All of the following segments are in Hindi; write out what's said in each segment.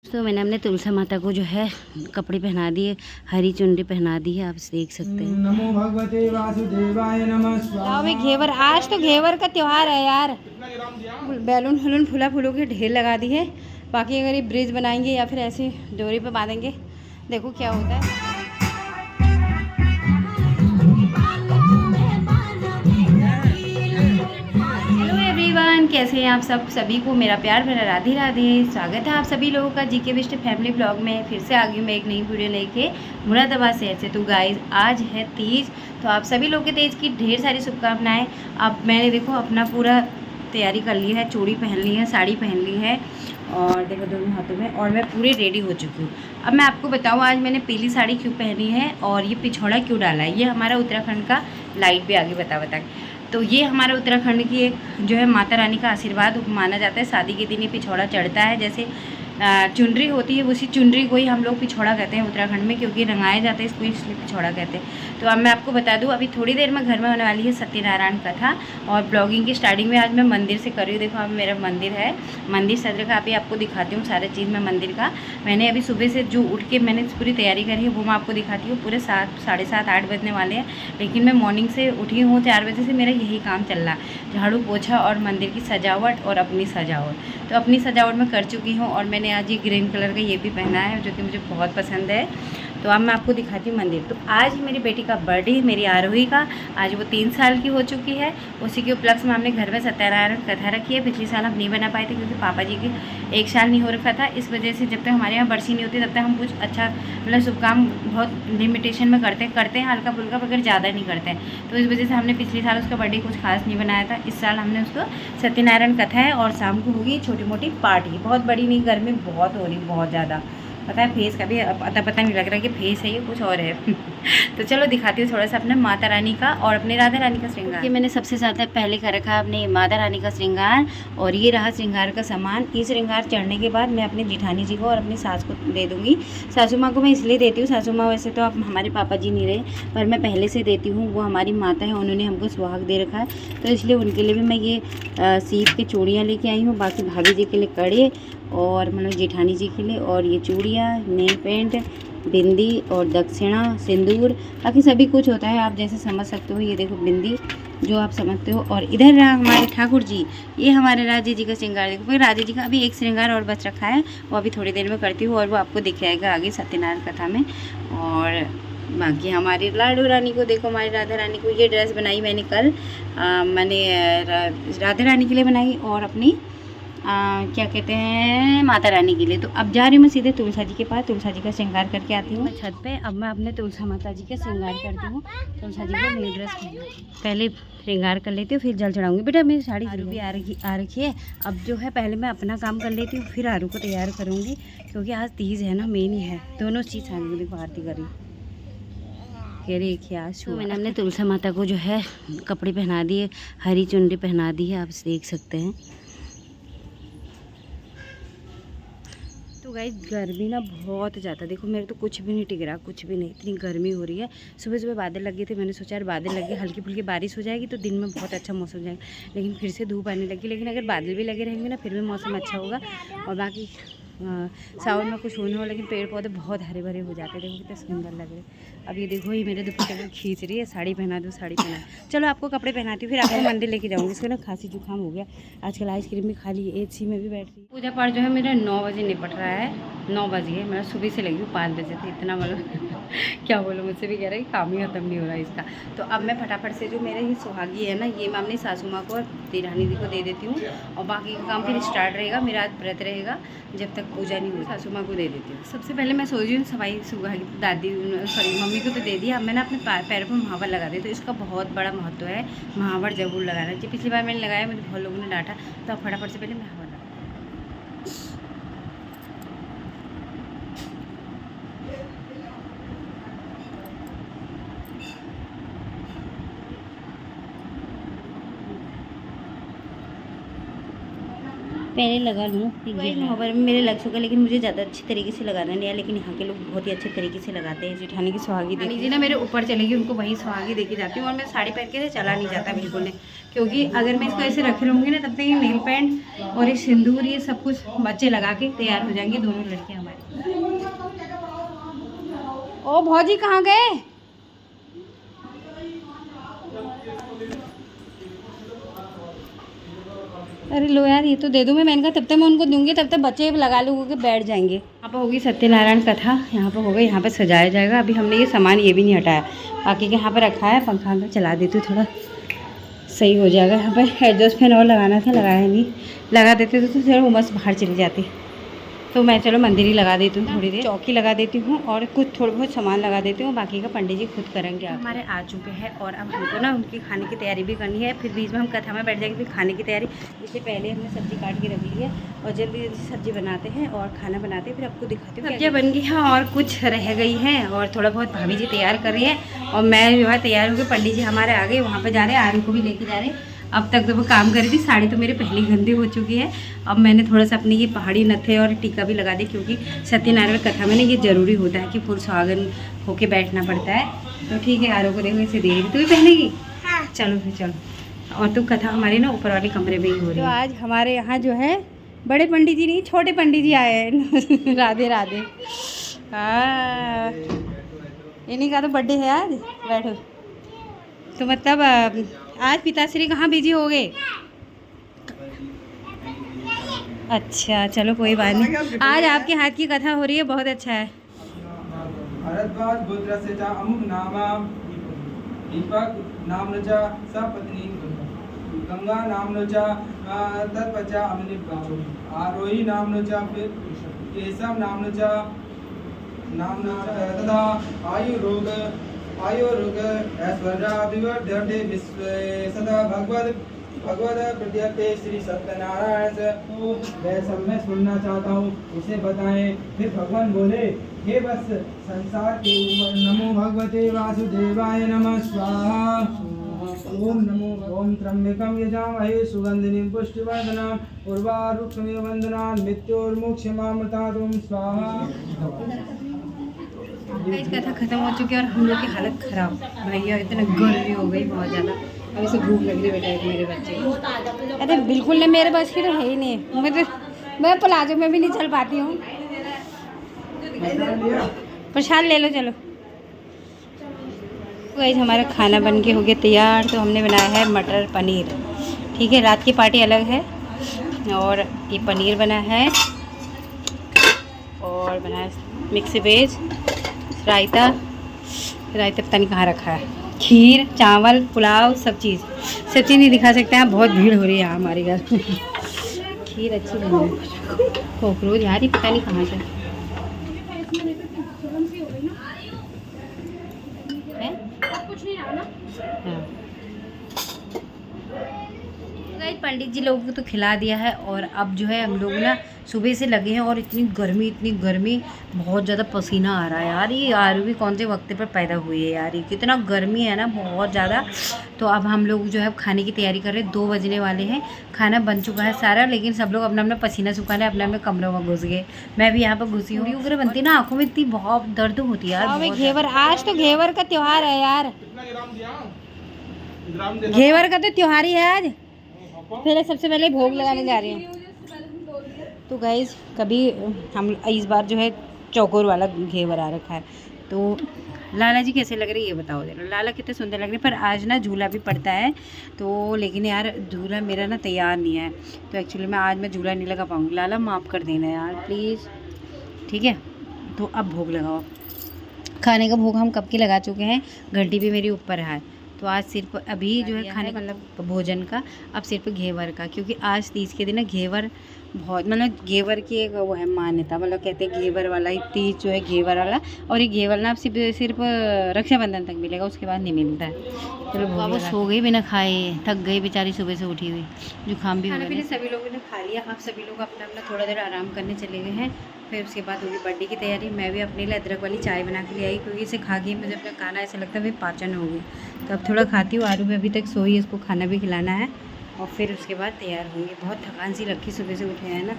तो मैंने अपने तुलसी माता को जो है कपड़े पहना दिए, हरी चुनरी पहना दी है, आप देख सकते हैं। नमो भगवते वासुदेवाय नमः स्वाहा। घेवर, आज तो घेवर का त्योहार है यार। बैलून फुलून फूला फूलों के ढेर लगा दी है। बाकी अगर ये ब्रिज बनाएंगे या फिर ऐसे डोरी पे बांधेंगे, देखो क्या होता है। कैसे हैं आप सभी को मेरा प्यार भरा राधे राधे। स्वागत है आप सभी लोगों का जीके विष्ट फैमिली ब्लॉग में। फिर से आ गई मैं एक नई वीडियो लेके मुरादाबाद शहर से। तो गाइस आज है तीज, तो आप सभी लोगों के तीज की ढेर सारी शुभकामनाएं। अब मैंने देखो अपना पूरा तैयारी कर ली है, चूड़ी पहन ली है, साड़ी पहन ली है और देखो दोनों हाथों में, और मैं पूरी रेडी हो चुकी हूँ। अब मैं आपको बताऊँ आज मैंने पीली साड़ी क्यों पहनी है और ये पिछौड़ा क्यों डाला है। ये हमारा उत्तराखंड का लाइट भी आगे बता तो ये हमारा उत्तराखंड की एक जो है माता रानी का आशीर्वाद माना जाता है। शादी के दिन ये पिछौड़ा चढ़ता है, जैसे चुनरी होती है उसी चुनरी को ही हम लोग पिछौड़ा कहते हैं उत्तराखंड में, क्योंकि रंगाया जाता है इसको, इसलिए पिछौड़ा कहते हैं। तो अब मैं आपको बता दूं, अभी थोड़ी देर में घर में होने वाली है सत्यनारायण कथा और ब्लॉगिंग की स्टार्टिंग में आज मैं मंदिर से कर रही हूँ। देखो अब मेरा मंदिर है, मंदिर सज रखा। अभी आपको दिखाती हूँ सारे चीज़ मैं मंदिर का। मैंने अभी सुबह से जो उठ के मैंने पूरी तैयारी करी है वो मैं आपको दिखाती हूँ। पूरे 7, साढ़े 7, 8 बजने वाले हैं, लेकिन मैं मॉर्निंग से उठी हूँ 4 बजे से। मेरा यही काम चल रहा है, झाड़ू पोछा और मंदिर की सजावट और अपनी सजावट। तो अपनी सजावट मैं कर चुकी हूँ और मैंने आज ये ग्रीन कलर का ये भी पहना है जो कि मुझे बहुत पसंद है। तो अब मैं आपको दिखाती हूँ मंदिर। तो आज मेरी बेटी का बर्थडे है, मेरी आरोही का। आज वो 3 साल की हो चुकी है। उसी के उपलक्ष्य में हमने घर में सत्यनारायण कथा रखी है। पिछले साल हम नहीं बना पाए थे क्योंकि पापा जी के 1 साल नहीं हो रखा था। इस वजह से जब तक हमारे यहाँ बरसी नहीं होती तब तक हम कुछ अच्छा मतलब शुभ काम बहुत लिमिटेशन में करते हैं हल्का फुल्का, मगर ज़्यादा नहीं करते हैं। तो इस वजह से हमने पिछले साल उसका बर्थडे कुछ खास नहीं बनाया था। इस साल हमने उसको सत्यनारायण कथा है और शाम को होगी छोटी मोटी पार्टी, बहुत बड़ी नहीं, गर्मी बहुत हो रही, बहुत ज़्यादा। पता है फेस का भी पता नहीं लग रहा कि फेस है ये कुछ और है। तो चलो दिखाती हूँ थोड़ा सा अपने माता रानी का और अपने राधा रानी का श्रृंगार। ये मैंने सबसे ज़्यादा पहले कर रखा है अपने माता रानी का श्रृंगार, और ये रहा श्रृंगार का सामान। ये श्रृंगार चढ़ने के बाद मैं अपने जेठानी जी को और अपनी सास को दे दूँगी। सासू माँ को मैं इसलिए देती हूँ, सासू माँ वैसे तो अब हमारे पापा जी नहीं रहे, पर मैं पहले से देती हूँ। वो हमारी माता है, उन्होंने हमको सुहाग दे रखा है, तो इसलिए उनके लिए भी मैं ये सीप की चूड़ियाँ लेके आई हूँ। बाकी भाभी जी के लिए कड़े और मतलब जेठानी जी के लिए, और ये चूड़ियाँ, नेल पेंट, बिंदी और दक्षिणा, सिंदूर, बाकी सभी कुछ होता है, आप जैसे समझ सकते हो। ये देखो बिंदी जो आप समझते हो। और इधर रहा हमारे ठाकुर जी, ये हमारे राजे जी का श्रृंगार। देखो फिर राजे जी का अभी एक श्रृंगार और बच रखा है, वो अभी थोड़ी देर में करती हूँ और वो आपको दिख जाएगा आगे सत्यनारायण कथा में। और बाकी हमारी लाडू रानी को देखो, हमारी राधा रानी को ये ड्रेस बनाई मैंने कल। मैंने राधा रानी के लिए बनाई और अपनी क्या कहते हैं माता रानी के लिए। तो अब जा रही हूँ मैं सीधे तुलसा जी के पास, तुलसा जी का श्रृंगार करके आती हूँ छत पे। अब मैं अपने तुलसा माता जी का श्रृंगार करती हूँ। तुलसा जी को नई ड्रेस पहले श्रृंगार कर लेती हूँ, फिर जल चढ़ाऊंगी। बेटा मेरी साड़ी आरू भी आ रखी है। अब जो है पहले मैं अपना काम कर लेती हूँ, फिर आरू को तैयार करूँगी, क्योंकि आज तीज है ना, मेन ही है। दोनों चीज़ सामने देखो आरती करी तो मैंने अपने तुलसा माता को जो है कपड़े पहना दिए, हरी चुनरी पहना दी है, आप देख सकते हैं। तो गाइस गर्मी ना बहुत ज़्यादा, देखो मेरे तो कुछ भी नहीं टिक रहा, कुछ भी नहीं, इतनी गर्मी हो रही है। सुबह सुबह बादल लगे थे, मैंने सोचा यार बादल लगे हल्की फुल्की बारिश हो जाएगी तो दिन में बहुत अच्छा मौसम हो जाएगा, लेकिन फिर से धूप आने लगी। लेकिन अगर बादल भी लगे रहेंगे ना फिर भी मौसम अच्छा होगा। और बाकी सावन में कुछ होने हो, लेकिन पेड़ पौधे बहुत हरे भरे हो जाते हैं। देखो कितने सुंदर लग रहे हैं। अब ये देखो ये मेरे दुपट्टे को खींच रही है, साड़ी पहना दो, साड़ी पहना। चलो आपको कपड़े पहनाती हूँ, फिर आपको मंदिर लेके जाऊँगी। इसको ना खांसी जुकाम हो गया, आजकल आइसक्रीम भी खा ली, एसी में भी बैठ रही। पूजा पाठ जो है मेरा 9 बजे निपट रहा है, 9 बज गए। मैं सुबह से लगी हूँ 5 बजे थे, इतना मतलब क्या बोलो, मुझसे भी कह रहा है कि काम ही खत्म नहीं हो रहा है इसका। तो अब मैं फटाफट से जो मेरे ही सुहागी है ना, ये मैं अपनी सासू माँ को और तिरानी जी को दे देती हूँ, और बाकी का काम फिर स्टार्ट रहेगा। मेरा आज व्रत रहेगा जब तक पूजा नहीं हुई। सासू माँ को दे देती हूँ। सबसे पहले मैं सोच रही हूँ सफाई सुहागी दादी सॉरी मम्मी को तो दे दिया। अब मैंने अपने पैरों पर महावर लगा दिया, तो इसका बहुत बड़ा महत्व है, महावर जरूर लगाना चाहिए। पिछली बार मैंने लगाया, मुझे बहुत लोगों ने डांटा, तो अब फटाफट से पहले महावर लगा। पहले लगा लूँ, वहाँ पर मेरे लग चुका, लेकिन मुझे ज़्यादा अच्छी तरीके से लगाना नहीं है। लेकिन यहाँ के लोग बहुत ही अच्छे तरीके से लगाते हैं। जेठानी की सुहागी देखी जी ना मेरे ऊपर चलेगी, उनको वहीं सुहागी देखी जाती हूँ। और मैं साड़ी पहन के चला नहीं जाता बिल्कुल नहीं, क्योंकि अगर मैं इसको ऐसे रखे रहूँगी ना, तब तक ये नेल पेंट और ये सिंदूर ये सब कुछ बच्चे लगा के तैयार हो जाएंगी, दोनों लड़कियाँ हमारी। ओ भौजी कहाँ गए? अरे लो यार, ये तो दे दूँ मैंने कहा, तब तक मैं उनको दूंगी, तब तक बच्चे लगा लूँगा के बैठ जाएंगे। यहाँ पर होगी सत्यनारायण कथा, यहाँ पर होगा, यहाँ पर सजाया जाएगा। अभी हमने ये सामान ये भी नहीं हटाया, बाकी के यहाँ पर रखा है। पंखा अंदर चला देती हूँ, थोड़ा सही हो जाएगा। यहाँ पर एडजस्ट फैन और लगाना था, लगाया नहीं। लगा देते तो थोड़ा उमस बाहर चली जाती, तो मैं चलो मंदिर ही लगा देती हूँ, थोड़ी देर चौकी लगा देती हूँ और कुछ थोड़ा बहुत सामान लगा देती हूँ। बाकी का पंडित जी खुद करेंगे। हमारे आ चुके हैं और अब हमको ना उनकी खाने की तैयारी भी करनी है। फिर बीच में हम कथा में बैठ जाएंगे, फिर खाने की तैयारी। इससे पहले हमने सब्जी काट के रख ली है और जल्दी जल्दी सब्जी बनाते हैं और खाना बनाते हैं। फिर आपको दिखाती हूँ। सब्जियाँ बन गई हैं और कुछ रह गई हैं और थोड़ा बहुत भाभी जी तैयार कर रही है और मैं जो है तैयार होकर पंडित जी हमारे आ गए, वहाँ पर जा रहे हैं, आरू को भी लेके जा रहे हैं। अब तक तो वो काम कर रही थी, साड़ी तो मेरे पहले गंदी हो चुकी है। अब मैंने थोड़ा सा अपने ये पहाड़ी नथे और टीका भी लगा दी, क्योंकि सत्यनारायण कथा में ना ये ज़रूरी होता है कि फुल सुहागन होके बैठना पड़ता है। तो ठीक है, आरो को देखो इसे दे रही, तू भी पहनेगी? हाँ। चलो फिर चलो। और तो कथा हमारी ना ऊपर वाले कमरे में ही हो रही है। तो आज हमारे यहाँ जो है बड़े पंडित जी नहीं, छोटे पंडित जी आए हैं। राधे राधे। हाँ, इन्हीं का तो बर्थडे है आज। बैठो। तो मतलब आज पिताश्री कहाँ बिजी हो गए? अच्छा चलो कोई बात नहीं, आज आपके हाथ की कथा हो रही है, बहुत अच्छा है। भारद्वाज गोत्र से चा अमुक नामा दीपक नाम चा सपत्नी गंगा नाम चा तत्पचा अमनि आरोही नाम चा केशव नाम चा तथा आयु रोग ऐश्वर्या विवर्धते विश्व सदा भगवद प्रत्यक्ष श्री सत्यनारायण से वह सब मैं सुनना चाहता हूँ, उसे बताएं। फिर भगवान बोले, हे बस संसार के ऊपर नमो भगवते वासुदेवाय नमः स्वाहा। ओम नमो ओम त्र्यंबकं यजामहे सुगंधिनीं पुष्टिवर्धनम् उर्वारुकमिव वन्दनान् मृत्योर्मुक्षमामृतात् स्वाहा। इस कथा खत्म हो चुकी है और हम लोग की हालत ख़राब। भैया इतना गर्मी हो गई बहुत ज़्यादा, अब इसे भूख लग रही बेटा मेरे बच्चे। अरे बिल्कुल नहीं, मेरे बस की तो है ही नहीं। मैं प्लाजो में भी नहीं चल पाती हूँ। प्रसाद ले लो चलो। गाइस हमारा खाना बन के हो गया तैयार। तो हमने बनाया है मटर पनीर। ठीक है, रात की पार्टी अलग है। और ये पनीर बना है और बनाया मिक्स वेज, रायता पता नहीं कहाँ रखा है, खीर, चावल, पुलाव, सब चीज़ नहीं दिखा सकते हैं, बहुत भीड़ हो रही है यहाँ हमारे घर। खीर अच्छी बनी है, कॉकरोच यार ये पता नहीं कहाँ से है। पंडित जी लोगों को तो खिला दिया है और अब जो है हम लोग ना सुबह से लगे हैं और इतनी गर्मी, बहुत ज़्यादा पसीना आ रहा है यार। ये आरू भी कौन से वक्त पर पैदा हुई है यार, ये कितना गर्मी है ना, बहुत ज़्यादा। तो अब हम लोग जो है खाने की तैयारी कर रहे हैं, 2 बजने वाले हैं। खाना बन चुका है सारा, लेकिन सब लोग अपना अपना पसीना सुखाने अपने अपने कमरों में घुस गए। मैं भी यहाँ पर घुसी हूँ। उग्र बनती ना, आँखों में इतनी बहुत दर्द होती है यार। घेवर, आज तो घेवर का त्यौहार है यार, घेवर का तो त्यौहार ही है आज। पहले सबसे पहले भोग लगाने जा रही हूँ। तो गाइस कभी हम इस बार जो है चौकोर वाला घेवर आ रखा है। तो लाला जी कैसे लग रही है ये बताओ जरा। लाला कितने सुंदर लग रहे हैं, पर आज ना झूला भी पड़ता है तो, लेकिन यार झूला मेरा ना तैयार नहीं है, तो एक्चुअली मैं आज झूला नहीं लगा पाऊँगी। लाला माफ़ कर देना यार प्लीज़, ठीक है। तो अब भोग लगाओ। खाने का भोग हम कब की लगा चुके हैं, घंटी भी मेरी ऊपर है। तो आज सिर्फ अभी जो है खाने मतलब भोजन का, अब सिर्फ घेवर का, क्योंकि आज तीज के दिन ना घेवर बहुत, मतलब घेवर की एक वो है मान्यता, मतलब कहते हैं घेवर वाला ही तीज जो है घेवर वाला। और ये घेवर ना अब सिर्फ रक्षाबंधन तक मिलेगा, उसके बाद नहीं मिलता है। चलो बाबा सो गई बिना खाए, थक गई बेचारी सुबह से उठी हुई, जुकाम भी हो गया। सभी लोगों ने खा लिया, आप सभी लोग अपना अपना थोड़ा देर आराम करने चले गए हैं। फिर उसके बाद होगी बर्थडे की तैयारी। मैं भी अपने लिए अदरक वाली चाय बना के ले आई, क्योंकि इसे खा के मुझे अपना खाना ऐसा लगता है भाई पाचन होगी। तो अब थोड़ा खाती हूँ। आरू में अभी तक सोई, इसको खाना भी खिलाना है। और फिर उसके बाद तैयार होंगे। बहुत थकान सी लगती सुबह से उठे हैं ना।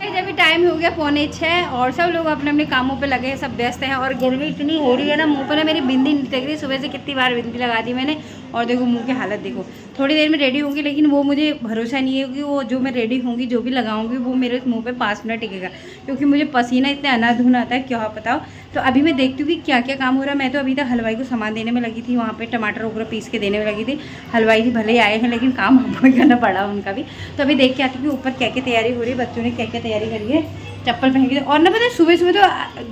जब भी टाइम हो गया 5:45 और सब लोग अपने अपने कामों पे लगे हैं, सब व्यस्त हैं। और गर्मी इतनी हो रही है ना, मुंह पर ना मेरी बिंदी नहीं टक रही। सुबह से कितनी बार बिंदी लगा दी मैंने और देखो मुंह की हालत देखो। थोड़ी देर में रेडी होंगी लेकिन वो मुझे भरोसा नहीं है कि वो जो मैं रेडी होंगी जो भी लगाऊंगी वो मेरे मुंह पे 5 मिनट टिकेगा, क्योंकि मुझे पसीना इतना अनाधुन आता है क्या बताओ। तो अभी मैं देखती हूँ कि क्या क्या काम हो रहा है। मैं तो अभी तक हलवाई को सामान देने में लगी थी, वहाँ पे टमाटर वगैरह पीस के देने में लगी थी। हलवाई जी भले ही आए हैं लेकिन काम हमको करना पड़ा उनका भी। तो अभी देख के आती हूँ ऊपर क्या क्या तैयारी हो रही है, बच्चों ने क्या क्या तैयारी करी है। चप्पल पहन के और ना पता सुबह सुबह तो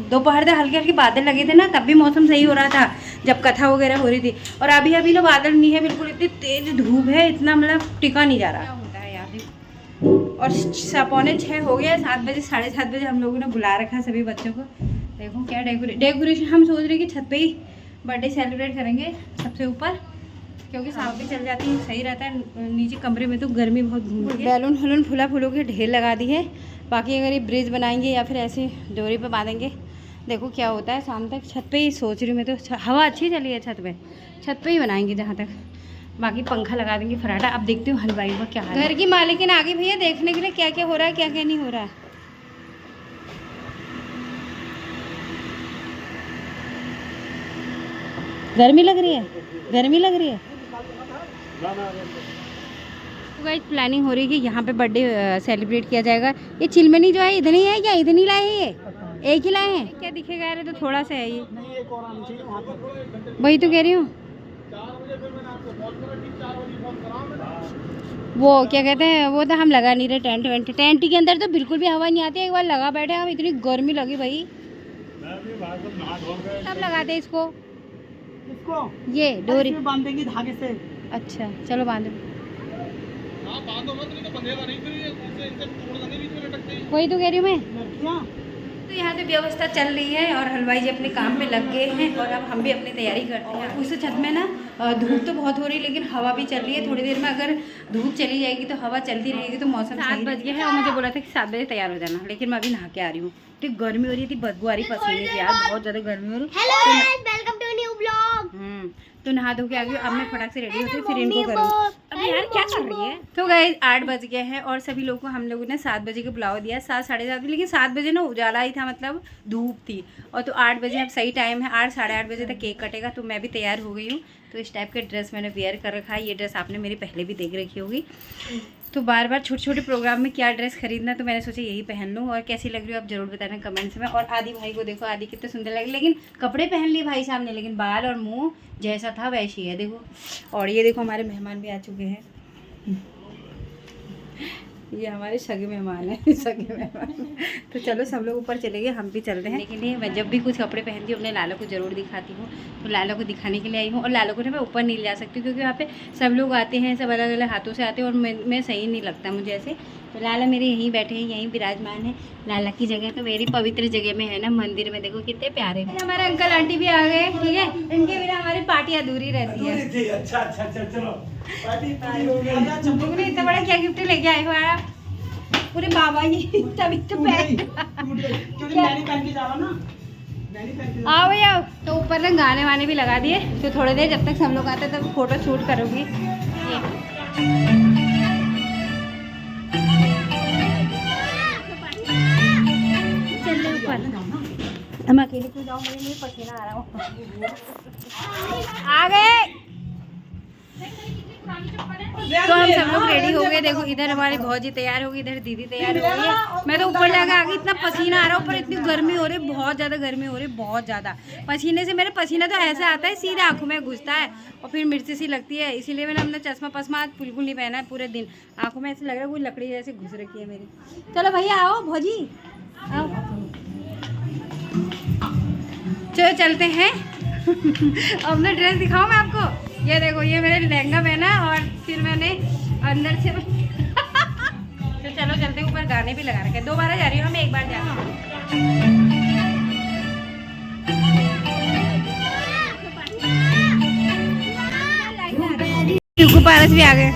दोपहर तक हल्के हल्के बादल लगे थे ना, तब भी मौसम सही हो रहा था जब कथा वगैरह हो रही थी। और अभी अभी ना बादल नहीं है बिल्कुल, इतनी तेज धूप है, इतना मतलब टिका नहीं जा रहा होता है यार। और 5:45 हो गया, 7 बजे 7:30 बजे हम लोगों ने बुला रखा है सभी बच्चों को। देखो क्या डेकोरेशन हम सोच रहे हैं कि छत पे ही बर्थडे सेलिब्रेट करेंगे सबसे ऊपर, क्योंकि सांप भी चल जाती है, सही रहता है। नीचे कमरे में तो गर्मी बहुत घूमती है। बैलून हलून फूला फूलों के ढेर लगा दी है। बाकी अगर ये ब्रिज बनाएंगे या फिर ऐसे डोरी पे बांधेंगे, देखो क्या होता है शाम तक। छत पे ही सोच रही हूँ मैं तो, हवा अच्छी चली है छत पे ही बनाएंगे जहाँ तक। बाकी पंखा लगा देंगे फराटा। अब देखती हूँ हलवाई का क्या है। घर की मालिकिन आ गई भैया देखने के लिए क्या क्या हो रहा है क्या क्या नहीं हो रहा है। गर्मी लग रही है, गर्मी लग रही है। तो गाइस प्लानिंग हो रही है कि यहाँ पे बर्थडे सेलिब्रेट किया जाएगा। ये चिलमनी जो है इधर ही है क्या, इधर ही लाए हैं ये, एक ही लाए हैं क्या? दिखेगा यार तो थोड़ा सा है ये, वही तो कह रही हूँ। वो क्या कहते हैं, वो तो हम लगा नहीं रहे टेंट के अंदर तो बिल्कुल भी हवा नहीं आती। एक बार लगा बैठे हम, इतनी गर्मी लगी भाई। कब लगाते इसको ये डोरी बांधेंगे धागे से। अच्छा चलो बांधो। वही तो कह रही हूँ मैं। तो यहाँ पे व्यवस्था चल रही है और हलवाई जी अपने काम में लग गए हैं और अब हम भी अपनी तैयारी करते हैं। उस छत में ना धूप तो बहुत हो रही है लेकिन हवा भी चल रही है। थोड़ी देर में अगर धूप चली जाएगी तो हवा चलती रहेगी तो मौसम 7 बज गए हैं और मुझे बोला था कि 7 बजे तैयार हो जाना, लेकिन मैं अभी नहा के आ रही हूँ। तो गर्मी हो रही थी, बदबू आ रही पसीने की यार, बहुत ज़्यादा गर्मी हो रही। तो नहा धो के आ गई। अब मैं फटाक से रेडी होती हूँ फिर इनको करूँ। अब यार क्या कर रही है। तो गाइस 8 बज गए हैं और सभी लोगों को हम लोगों ने 7 बजे का बुलावा दिया, 7 साढ़े 7 बजे। लेकिन 7 बजे ना उजाला ही था, मतलब धूप थी। और तो 8 बजे अब सही टाइम है, 8 साढ़े 8 बजे तक केक कटेगा। तो मैं भी तैयार हो गई हूँ। तो इस टाइप के ड्रेस मैंने वेयर कर रखा है। ये ड्रेस आपने मेरी पहले भी देख रखी होगी। तो बार बार छोटे छोटे प्रोग्राम में क्या ड्रेस खरीदना, तो मैंने सोचा यही पहन लूँ। और कैसी लग रही हो आप जरूर बताना कमेंट्स में। और आदि भाई को देखो, आदि कितने सुंदर लगे। लेकिन कपड़े पहन लिए भाई साहब ने, लेकिन बाल और मुंह जैसा था वैसी है देखो। और ये देखो हमारे मेहमान भी आ चुके हैं। ये हमारे सगे मेहमान हैं, सगे मेहमान। तो चलो सब लोग ऊपर चले गए, हम भी चलते हैं। लेकिन ये मैं जब भी कुछ कपड़े पहनती हूँ अपने लाला को ज़रूर दिखाती हूँ। तो लाला को दिखाने के लिए आई हूँ। और लाला को ना मैं ऊपर नहीं ले जा सकती क्योंकि वहाँ पे सब लोग आते हैं, सब अलग अलग हाथों से आते हैं और मैं सही नहीं लगता मुझे ऐसे। तो लाला मेरे यहीं बैठे हैं, यहीं विराजमान है। लाला की जगह तो मेरी पवित्र जगह में है ना, मंदिर में। देखो कितने प्यारे हैं। हमारे अंकल आंटी भी आ गए, ठीक है। इनके बिना हमारी पार्टी अधूरी रहती है। अच्छा चलो तुमने इतना बड़ा क्या गिफ्ट लेके आए हो यार? पूरे बाबा ही तभी तो आओ भैया। तो ऊपर ना गाने वाने भी लगा दिए। तो थोड़ी देर जब तक सब लोग आते तब फोटो शूट करूँगी। चलिए ऊपर, हम अकेले क्यों जाओ, मुझे पसीना आ रहा हूँ। आ गए। तो हम सब लोग रेडी हो गए। देखो इधर हमारी भौजी तैयार होगी, इधर दीदी तैयार हो गई है। मैं तो ऊपर जाके आ गई, इतना पसीना आ रहा है ऊपर, इतनी गर्मी हो रही है, बहुत ज़्यादा गर्मी हो रही है, बहुत ज़्यादा। पसीने से मेरे पसीना तो ऐसे आता है सीधे आंखों में घुसता है और फिर मिर्ची सी लगती है। इसीलिए मैंने अपना चश्मा पश्मा आज बिल्कुल नहीं पहना है पूरे दिन। आंखों में ऐसे लग रहा है कोई लकड़ी जैसे घुस रखी है मेरी। चलो भैया आओ, भौजी आओ, चलो चलते हैं। अपना ड्रेस दिखाऊँ मैं आपको। ये देखो, ये मैंने लहंगा पहना और फिर मैंने अंदर से तो चलो चलते ऊपर। गाने भी लगा रखे, 2 बार जा रही हूँ मैं, 1 बार जा रही हूँ। पारस भी आ गए।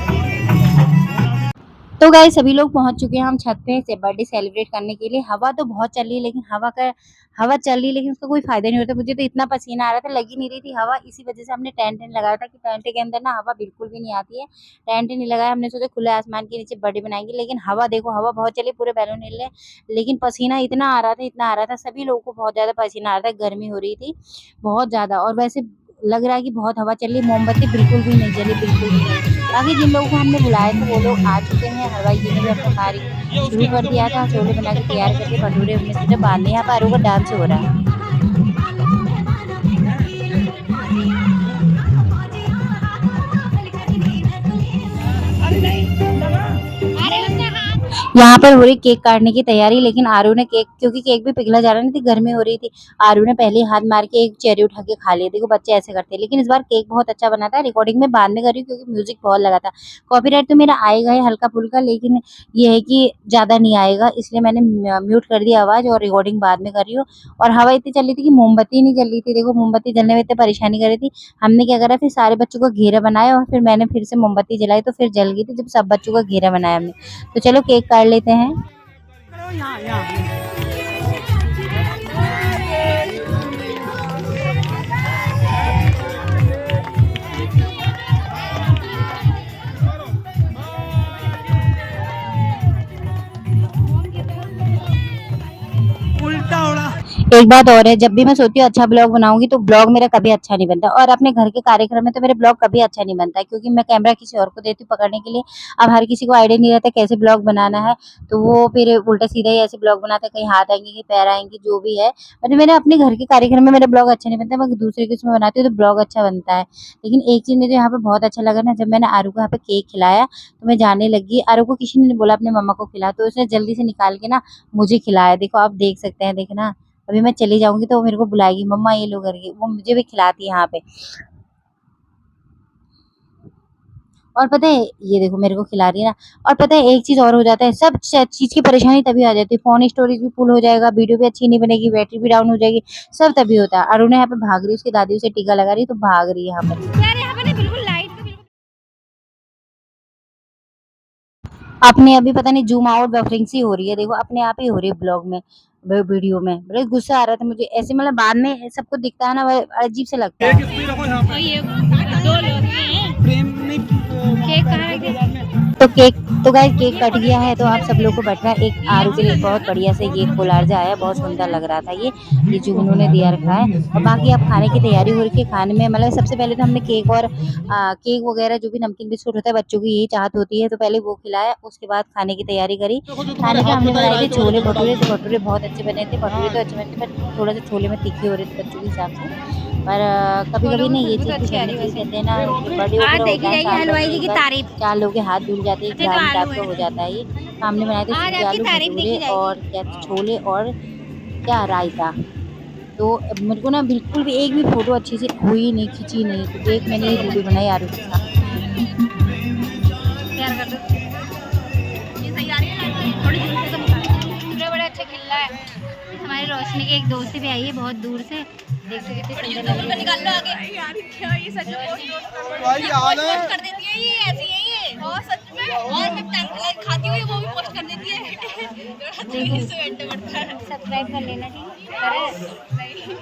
तो गाइस सभी लोग पहुंच चुके हैं हम छत पे से बर्थडे सेलिब्रेट करने के लिए। हवा तो बहुत चल रही है, लेकिन हवा चल रही है लेकिन उसका कोई फायदा नहीं होता। मुझे तो इतना पसीना आ रहा था, लगी नहीं रही थी हवा। इसी वजह से हमने टेंट लगाया था कि टेंट के अंदर ना हवा बिल्कुल भी नहीं आती है। टेंट नहीं लगाया, हमने सोचा खुले आसमान के नीचे बर्थडे बनाएंगे, लेकिन हवा देखो, हवा बहुत चली, पूरे बैलून हिल रहे, लेकिन पसीना इतना आ रहा था, इतना आ रहा था, सभी लोगों को बहुत ज्यादा पसीना आ रहा था, गर्मी हो रही थी बहुत ज्यादा। और वैसे लग रहा है कि बहुत हवा चल रही, मोमबत्ती बिल्कुल भी नहीं जली, बिल्कुल भी नहीं। बाकी जिन लोगों को हमने बुलाया था वो लोग आ चुके हैं। हलवाई जी ने भी अपना कार्य शुरू कर दिया था, छोले बना के तैयार करके, भटूरे हमने सोचा बाद में। यहाँ पर आरू का डांस हो रहा है। यहाँ पर हो रही केक काटने की तैयारी, लेकिन आरू ने केक, क्योंकि केक भी पिघला जा रहा नहीं थी, गर्मी हो रही थी, आरू ने पहले हाथ मार के एक चेरी उठा के खा लिया। देखो बच्चे ऐसे करते हैं, लेकिन इस बार केक बहुत अच्छा बना था। रिकॉर्डिंग में बाद में कर रही हूँ क्योंकि म्यूजिक बहुत लगा था। कॉपीराइट तो मेरा आएगा ही हल्का फुल्का, लेकिन ये है कि ज्यादा नहीं आएगा, इसलिए मैंने म्यूट कर दिया आवाज और रिकॉर्डिंग बाद में कर रही हूँ। और हवा इतनी चल रही थी कि मोमबत्ती नहीं जल रही थी। देखो मोमबत्ती जलने में इतनी परेशानी कर रही थी। हमने क्या करा, फिर सारे बच्चों का घेरा बनाया और फिर मैंने फिर से मोमबत्ती जलाई तो फिर जल गई थी जब सब बच्चों का घेरा बनाया हमने। तो चलो केक काट लेते हैं। उल्टा उड़ा। एक बात और है, जब भी मैं सोचती हूँ अच्छा ब्लॉग बनाऊंगी तो ब्लॉग मेरा कभी अच्छा नहीं बनता, और अपने घर के कार्यक्रम में तो मेरे ब्लॉग कभी अच्छा नहीं बनता, क्योंकि मैं कैमरा किसी और को देती हूँ पकड़ने के लिए। अब हर किसी को आइडिया नहीं रहता कैसे ब्लॉग बनाना है, तो वो फिर उल्टा सीधा ही ऐसे ब्लॉग बनाते हैं, कहीं हाथ आएंगे कहीं पैर आएंगे, जो भी है। मतलब मैंने अपने घर के कार्यक्रम में मेरा ब्लॉग अच्छा नहीं बनता, मैं दूसरे के उसमें बनाती हूँ तो ब्लॉग अच्छा बनता है। लेकिन एक चीज मुझे यहाँ पे बहुत अच्छा लगा ना, जब मैंने आरू को यहाँ पे केक खिलाया तो मैं जाने लगी, आरू को किसी ने बोला अपने मम्मा को खिला, तो उसने जल्दी से निकाल के ना मुझे खिलाया। देखो आप देख सकते हैं, देखना अभी मैं चली जाऊंगी तो वो मेरे को बुलाएगी, मम्मा ये लो करके, वो मुझे भी खिलाती है यहाँ पे। और पता है ये देखो मेरे को खिला रही है ना। और पता है एक चीज और हो जाता है, सब चीज की परेशानी तभी आ जाती है, फोन स्टोरेज भी फुल हो जाएगा, वीडियो भी अच्छी नहीं बनेगी, बैटरी भी डाउन हो जाएगी, सब तभी होता है। अरुण यहाँ पे भाग रही है, उसकी दादी उसे टीका लगा रही है तो भाग रही है यहाँ पर। यार यहाँ पे ना बिल्कुल लाइट का बिल्कुल अपने अभी पता नहीं जूम आउट बफरिंग सी हो रही है, देखो अपने आप ही हो रही है ब्लॉग में, वीडियो में। बड़े गुस्सा आ रहा था मुझे ऐसे, मतलब बाद में सबको दिखता है ना, अजीब से लगता एक है। स्पीड रखो यहाँ पे। ये दो लोग हैं। प्रेम नहीं केक कहाँ रखे? तो गाइस केक कट गया है, तो आप सब लोग को बट रहा है। एक आरू के लिए बहुत बढ़िया से ये कोलाजा आया, बहुत सुंदर लग रहा था ये जो उन्होंने दिया रखा है। और बाकी अब खाने की तैयारी हो रही है। खाने में मतलब सबसे पहले तो हमने केक और केक वगैरह जो भी नमकीन बिस्कुट होता है, बच्चों की यही चाहत होती है, तो पहले वो खिलाया, उसके बाद खाने की तैयारी करी। खाने का हमने बनाए थे छोले भटूरे, तो भटूरे बहुत अच्छे बने थे, भटूरे तो अच्छे बने थे पर थोड़ा सा छोले में तीखे हो रहे थे बच्चों के हिसाब से। पर कभी कभी नहीं ये चीज भी करनी चाहिए, कहते हैं ना बर्थडे आज देखी जाएगी हलवाई जी की तारीफ। चार लोग के हाथ धुल जाते हैं, अच्छा, तो ग्राम आलू टाइप का है। हो जाता है ये। तो हमने बनाए थे आज सूखे आपकी आलू तारीफ देखी भटूरे जाएगी। और क्या छोले और क्या रायता। तो मेरे को ना बिल्कुल भी एक भी फोटो अच्छी से हुई नहीं, खिंची नहीं, तो देख मैंने ये वीडियो बनाई आरू के साथ। तैयार कर दो। ये सही आ रही है, थोड़ी दूर से तो निकाल। बड़े अच्छे खिल रहा है। हमारी रोशनी की एक दोस्त भी आई है बहुत दूर से, देखो कितनी सुंदर लग रही है। निकाल लो आगे यार, क्या ये सच में भाई याद है कर देती है, ये ऐसी है ये। और सच में, और मैं टैंक खाती हुई वो भी पोस्ट कर देती है। सब्सक्राइब कर लेना, ठीक है,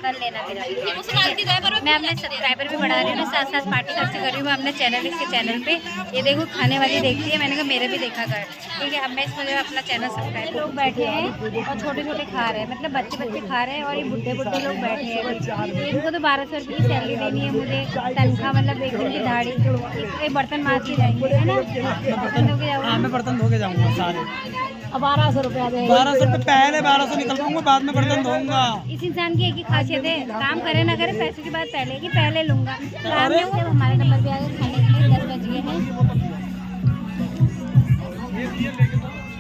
कर लेना मेरा। मैं अपने सब्सक्राइबर भी बढ़ा रही हूँ, साथ साथ पार्टी सबसे कर रही हूँ मैं अपने चैनल, इसके चैनल पे। ये देखो खाने वाली देखती है, मैंने कहा मेरा भी देखा कर, ठीक है। अब मैं इसमें जो है अपना चैनल सब्सक्राइब। लोग बैठे हैं और छोटे छोटे खा रहे हैं, मतलब बच्चे खा रहे हैं और ये बुढ़े लोग बैठे हैं। तो इनको तो 1200 रुपये की सैलरी देनी है मुझे, तनख्वाह मतलब एक दिन की दाढ़ी, एक बर्तन मार के जाएंगे, है ना? बर्तन धो के हाँ जाऊँगा, मैं बर्तन धो के जाऊंगा सारे। अब 1200 रुपये आ जाएगा। 1200 रुपये पहले 1200 निकल पाऊंगा, बाद में बर्तन धोऊंगा। इस इंसान की एक ही खासियत है, काम करे ना करे पैसों की बात पहले की पहले लूंगा। काम में वो हमारे नंबर पे आ गए खाने के लिए, 10 बज गए हैं।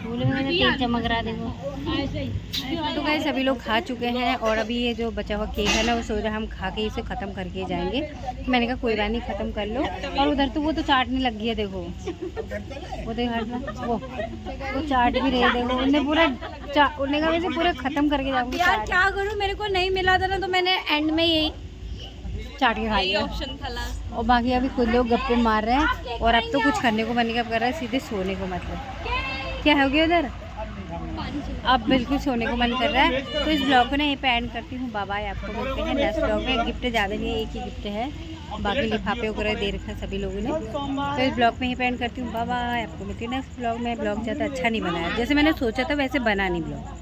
फूल में मैंने तेल चमक रहा, देखो। तो गाइस सभी लोग खा चुके हैं और अभी ये जो बचा हुआ केक है ना, वो सोच रहा हम खा के इसे ख़त्म करके जाएंगे। मैंने कहा कोई बात नहीं, ख़त्म कर लो। और उधर तो वो तो चाटने लग गई है, देखो वो देखो हटना, वो चाट भी रही है, देखो उन्हें पूरा उन्हें कहा वैसे पूरा ख़त्म करके जाऊँगी। यार क्या करूँ, मेरे को नहीं मिला था ना, तो मैंने एंड में यही चाट के खा लिया ऑप्शन था। और बाकी अभी खुद लोग गप्पे मार रहे हैं और अब तो कुछ करने को मन नहीं कर रहा है, सीधे सोने को मतलब। क्या हो गया उधर? अब बिल्कुल सोने को मन कर रहा है। तो इस ब्लॉग को ना यहीं पे एंड करती हूँ। बाय बाय, आपको मिलते हैं नेक्स्ट ब्लॉग में। गिफ्ट ज़्यादा नहीं है, एक ही गिफ्ट है, बाकी लिफाफे वगैरह दे रखा है सभी लोगों ने। तो इस ब्लॉग में यहीं पे एंड करती हूँ। बाय बाय, आपको मिलती है नेक्स्ट ब्लॉग में। ब्लॉग ज़्यादा अच्छा नहीं बनाया, जैसे मैंने सोचा था वैसे बना नहीं ब्लॉग।